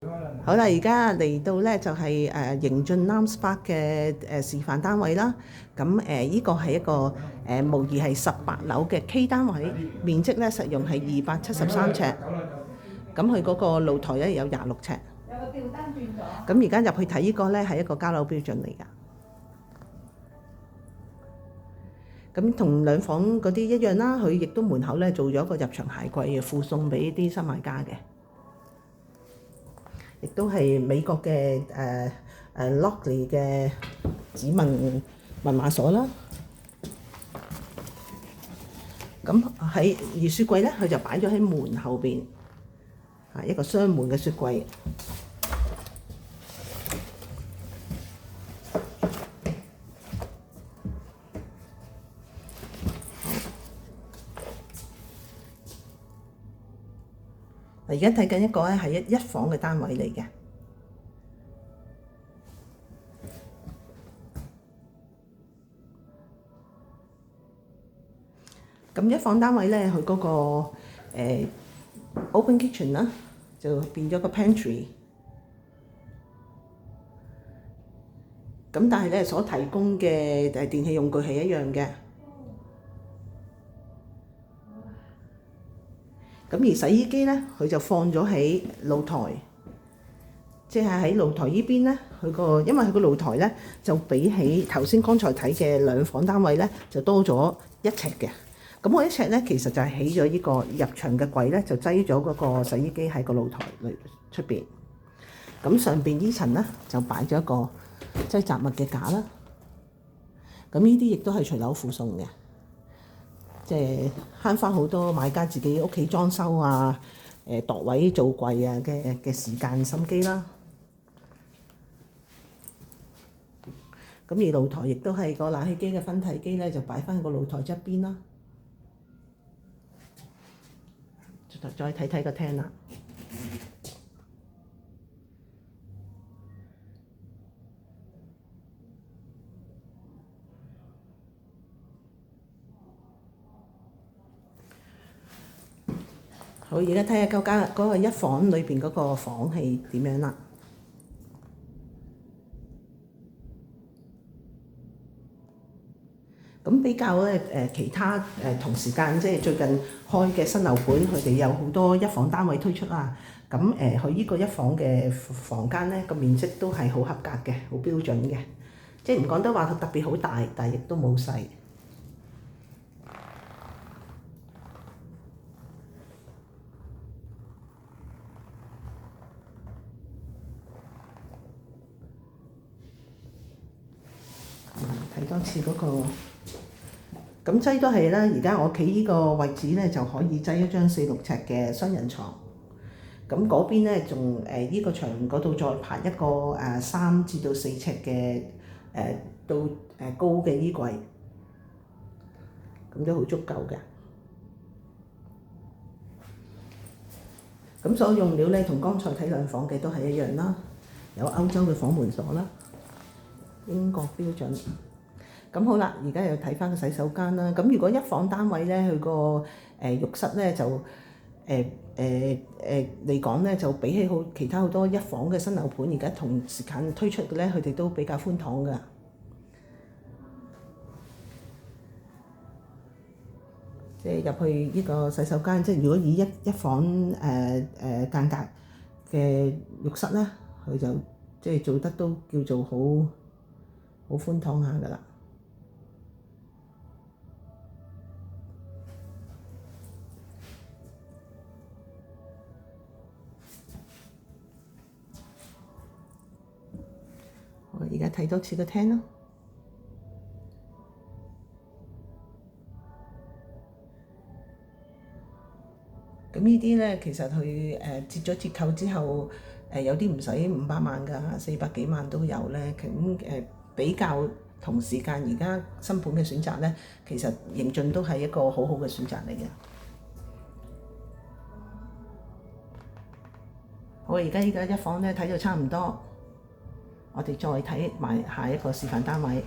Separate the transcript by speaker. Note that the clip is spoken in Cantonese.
Speaker 1: 好啦，而家嚟到咧就係迎進 Lime Spa 嘅示範單位啦。咁呢個係一個模擬係18樓嘅 K 單位，面積咧實用係273尺。咁佢嗰個露台咧有26尺。有個吊燈轉咗。咁而家入去睇呢個咧係一個交樓標準嚟㗎。咁同兩房嗰啲一樣啦，佢亦都門口咧做咗個入場鞋櫃嘅附送俾啲新買家嘅。亦都係美國嘅Lockley 嘅指紋密碼鎖啦。咁喺而雪櫃咧，佢就擺咗喺門後邊，一個雙門嘅雪櫃。而家睇緊一個咧係一房嘅單位嚟嘅。咁一房單位咧，佢嗰個open kitchen 啦，就變咗個 pantry。咁但係咧，所提供嘅電器用具係一樣嘅。咁而洗衣機咧，佢就放咗喺露台，即係喺露台呢邊咧，因為佢個露台咧就比起頭先剛才睇嘅兩房單位咧，就多咗1尺嘅。咁我1尺咧，其實就係起咗呢個入場嘅櫃咧，就擠咗嗰個洗衣機喺個露台出邊。咁上邊呢層咧就擺咗一個擠雜物嘅架啦。咁呢啲亦都係隨樓附送嘅。即係慳翻好多買家自己屋企裝修啊、度位做櫃啊嘅時間心機啦。咁而露台亦都係個冷氣機嘅分體機咧，就擺翻個露台側邊啦。再睇睇個廳啦。好，而家睇下究竟嗰個一房裏邊嗰個房係點樣啦。咁比較咧其他同時間即係最近開嘅新樓盤，佢哋有好多一房單位推出啦。咁佢呢個一房嘅房間咧個面積都係好合格嘅，好標準嘅，即係唔講得話特別好大，但係亦都冇細。睇多次嗰個，咁擠都係啦。而家我企呢個位置咧，就可以擠一張46尺嘅雙人床。咁嗰邊咧，仲呢個牆嗰度再排一個3至到4尺嘅到高嘅衣櫃，咁都好足夠嘅。咁所用料咧，同剛才睇兩房嘅都係一樣啦，有歐洲嘅房門鎖啦，英國標準。咁好啦，而家又睇翻個洗手間啦。咁如果一房單位咧，佢個浴室咧就嚟講咧，就比起其他好多一房嘅新樓盤，而家同時間推出嘅咧，佢哋都比較寬敞㗎。即係入去呢個洗手間，即係如果以一房間隔嘅浴室咧，佢就即係做得都叫做好寬敞下㗎啦。我而家睇多次個廳咯。咁呢啲咧，其實佢折咗折扣之後，有啲唔使500萬㗎，400幾萬都有咧。咁比較同時間而家新盤嘅選擇咧，其實迎進都係一個好好嘅選擇嚟嘅。好，而家依家一房咧睇到差唔多，我哋再睇埋下一個示範單位。